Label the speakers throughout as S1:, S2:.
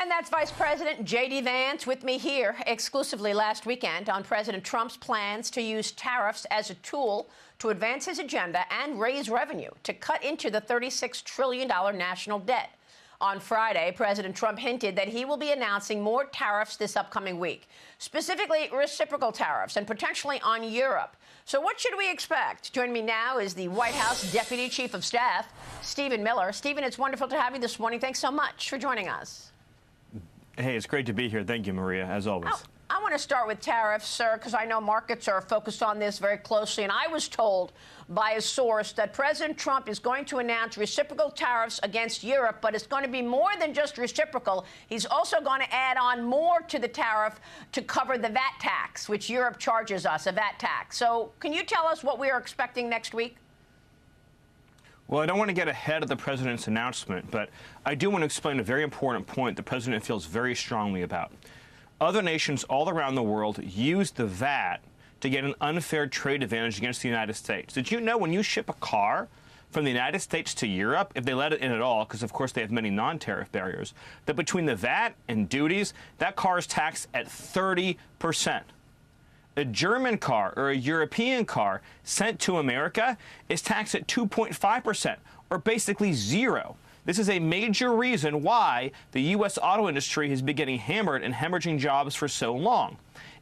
S1: And that's Vice President J.D. Vance with me here exclusively last weekend on President Trump's plans to use tariffs as a tool to advance his agenda and raise revenue to cut into the $36 trillion national debt. On Friday, President Trump hinted that he will be announcing more tariffs this upcoming week, specifically reciprocal tariffs and potentially on Europe. So what should we expect? Joining me now is the White House Deputy Chief of Staff, Stephen Miller. Stephen, it's wonderful to have you this morning. Thanks so much for joining us.
S2: Hey, it's great to be here. Thank you, Maria, as always.
S1: I want to start with tariffs, sir, because I know markets are focused on this very closely. And I was told by a source that President Trump is going to announce reciprocal tariffs against Europe, but it's going to be more than just reciprocal. He's also going to add on more to the tariff to cover the VAT tax, which Europe charges us, a VAT tax. So can you tell us what we are expecting next week?
S2: Well, I don't want to get ahead of the president's announcement, but I do want to explain a very important point the president feels very strongly about. Other nations all around the world use the VAT to get an unfair trade advantage against the United States. Did you know when you ship a car from the United States to Europe, if they let it in at all, because of course they have many non-tariff barriers, that between the VAT and duties, that car is taxed at 30%. A German car or a European car sent to America is taxed at 2.5%, or basically zero. This is a major reason why the U.S. auto industry has been getting hammered and hemorrhaging jobs for so long.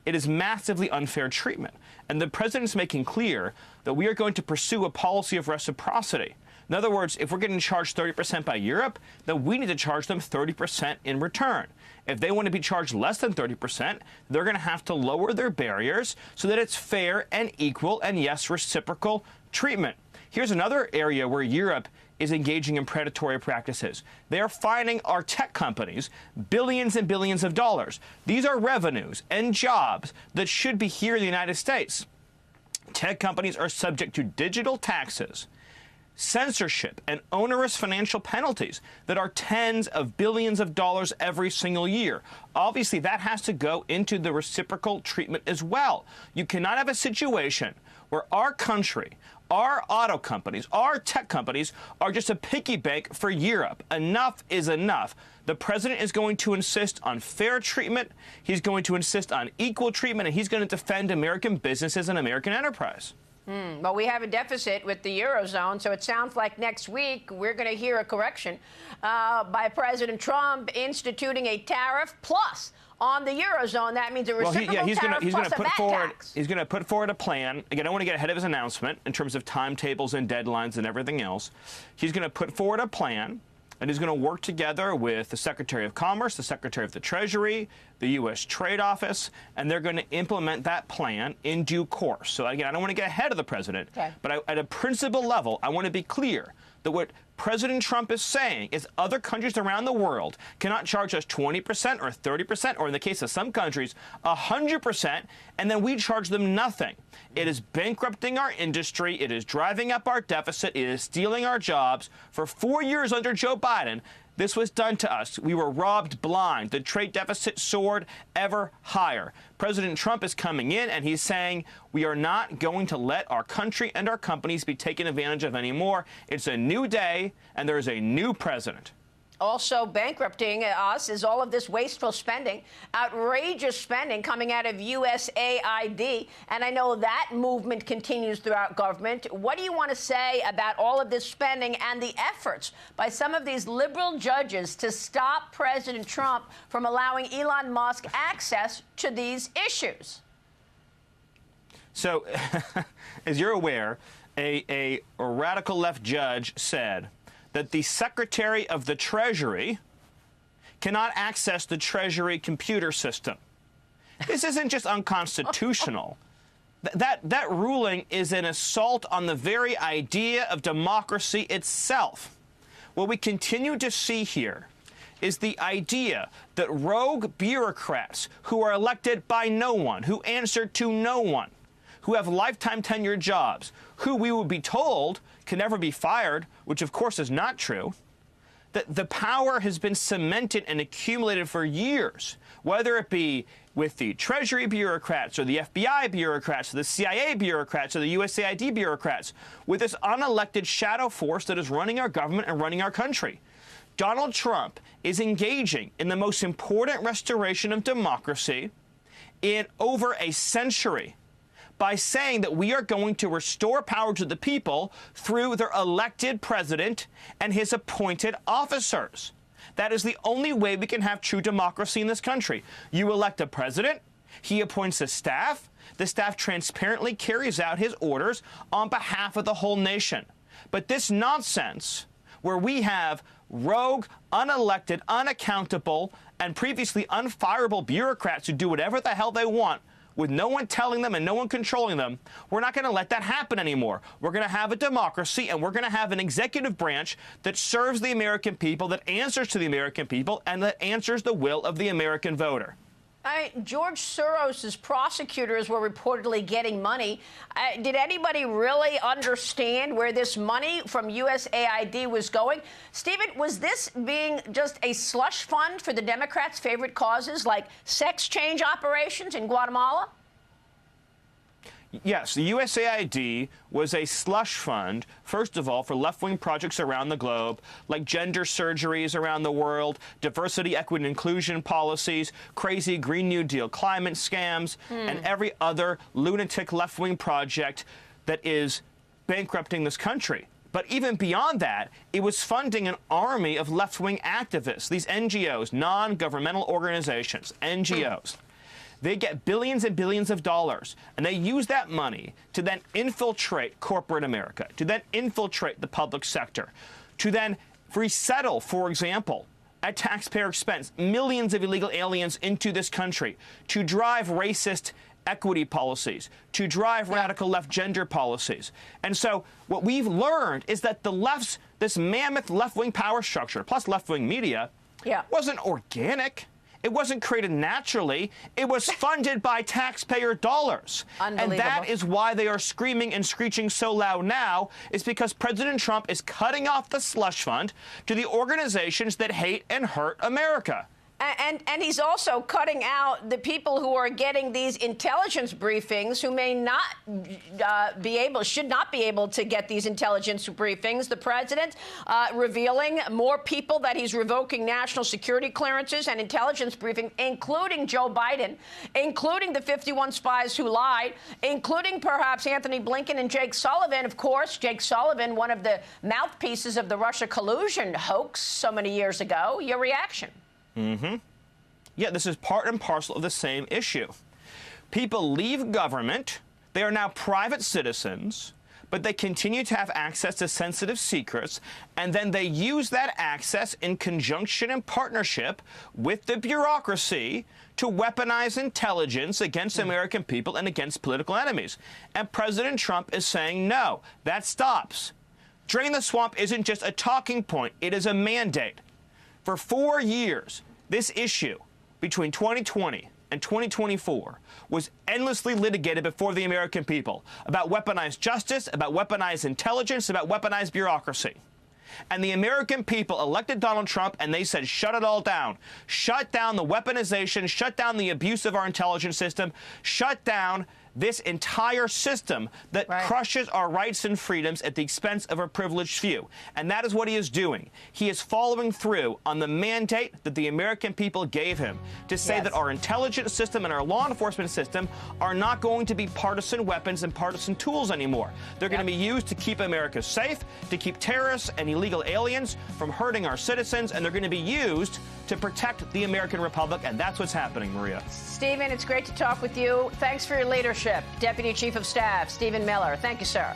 S2: It is massively unfair treatment. And the president's making clear that we are going to pursue a policy of reciprocity. In other words, if we're getting charged 30% by Europe, then we need to charge them 30% in return. If they want to be charged less than 30%, they're going to have to lower their barriers so that it's fair and equal and, yes, reciprocal treatment. Here's another area where Europe is engaging in predatory practices. They are fining our tech companies billions and billions of dollars. These are revenues and jobs that should be here in the United States. Tech companies are subject to digital taxes, censorship, and onerous financial penalties that are tens of billions of dollars every single year. Obviously, that has to go into the reciprocal treatment as well. You cannot have a situation where our country, our auto companies, our tech companies are just a piggy bank for Europe. Enough is enough. The president is going to insist on fair treatment. He's going to insist on equal treatment, and he's going to defend American businesses and American enterprise.
S1: Well, we have a deficit with the Eurozone, so it sounds like next week we're going to hear a correction by President Trump instituting a tariff plus on the Eurozone. That means a reciprocal tariff plus a VAT tax.
S2: He's going to put forward a plan. Again, I don't want to get ahead of his announcement in terms of timetables and deadlines and everything else. He's going to put forward a plan, and he's going to work together with the Secretary of Commerce, the Secretary of the Treasury, the U.S. Trade Office, and they're going to implement that plan in due course. So, again, I don't want to get ahead of the president, but at a principle level, I want to be clear that what President Trump is saying is other countries around the world cannot charge us 20% or 30%, or in the case of some countries, 100%, and then we charge them nothing. It is bankrupting our industry. It is driving up our deficit. It is stealing our jobs. For 4 years under Joe Biden, this was done to us. We were robbed blind. The trade deficit soared ever higher. President Trump is coming in and he's saying we are not going to let our country and our companies be taken advantage of anymore. It's a new day and there is a new president.
S1: Also bankrupting us is all of this wasteful spending, outrageous spending coming out of USAID. And I know that movement continues throughout government. What do you want to say about all of this spending and the efforts by some of these liberal judges to stop President Trump from allowing Elon Musk access to these issues?
S2: So, as you're aware, a radical left judge said that the Secretary of the Treasury cannot access the Treasury computer system. This isn't just unconstitutional. That ruling is an assault on the very idea of democracy itself. What we continue to see here is the idea that rogue bureaucrats who are elected by no one, who answer to no one, who have lifetime tenure jobs, who we would be told can never be fired, which of course is not true, that the power has been cemented and accumulated for years, whether it be with the Treasury bureaucrats or the FBI bureaucrats or the CIA bureaucrats or the USAID bureaucrats, with this unelected shadow force that is running our government and running our country. Donald Trump is engaging in the most important restoration of democracy in over a century by saying that we are going to restore power to the people through their elected president and his appointed officers. That is the only way we can have true democracy in this country. You elect a president, he appoints a staff, the staff transparently carries out his orders on behalf of the whole nation. But this nonsense, where we have rogue, unelected, unaccountable, and previously unfireable bureaucrats who do whatever the hell they want with no one telling them and no one controlling them, we're not going to let that happen anymore. We're going to have a democracy, and we're going to have an executive branch that serves the American people, that answers to the American people, and that answers the will of the American voter.
S1: George Soros's prosecutors were reportedly getting money. Did anybody really understand where this money from USAID was going? Stephen, was this being just a slush fund for the Democrats' favorite causes like sex change operations in Guatemala?
S2: Yes, the USAID was a slush fund, first of all, for left-wing projects around the globe, like gender surgeries around the world, diversity, equity, and inclusion policies, crazy Green New Deal climate scams, and every other lunatic left-wing project that is bankrupting this country. But even beyond that, it was funding an army of left-wing activists, these NGOs, non-governmental organizations, NGOs. They get billions and billions of dollars, and they use that money to then infiltrate corporate America, to then infiltrate the public sector, to then resettle, for example, at taxpayer expense, millions of illegal aliens into this country, to drive racist equity policies, to drive radical left gender policies. And so what we've learned is that the left's, this mammoth left-wing power structure, plus left-wing media, wasn't organic. It wasn't created naturally. It was funded by taxpayer dollars. And that is why they are screaming and screeching so loud now, is because President Trump is cutting off the slush fund to the organizations that hate and hurt America.
S1: And he's also cutting out the people who are getting these intelligence briefings, who may not should not be able to get these intelligence briefings. The president revealing more people that he's revoking national security clearances and intelligence briefing, including Joe Biden, including the 51 spies who lied, including perhaps Anthony Blinken and Jake Sullivan. Of course, Jake Sullivan, one of the mouthpieces of the Russia collusion hoax so many years ago. Your reaction?
S2: Yeah, this is part and parcel of the same issue. People leave government. They are now private citizens, but they continue to have access to sensitive secrets, and then they use that access in conjunction and partnership with the bureaucracy to weaponize intelligence against American people and against political enemies. And President Trump is saying, no, that stops. Drain the swamp isn't just a talking point. It is a mandate. For 4 years, this issue between 2020 and 2024 was endlessly litigated before the American people about weaponized justice, about weaponized intelligence, about weaponized bureaucracy. And the American people elected Donald Trump, and they said, shut it all down. Shut down the weaponization, shut down the abuse of our intelligence system, shut down this entire system that crushes our rights and freedoms at the expense of a privileged few. And that is what he is doing. He is following through on the mandate that the American people gave him to say that our intelligence system and our law enforcement system are not going to be partisan weapons and partisan tools anymore. They're going to be used to keep America safe, to keep terrorists and illegal aliens from hurting our citizens, and they're going to be used to protect the American Republic, and that's what's happening, Maria.
S1: Stephen, it's great to talk with you. Thanks for your leadership. Deputy Chief of Staff Stephen Miller. Thank you, sir.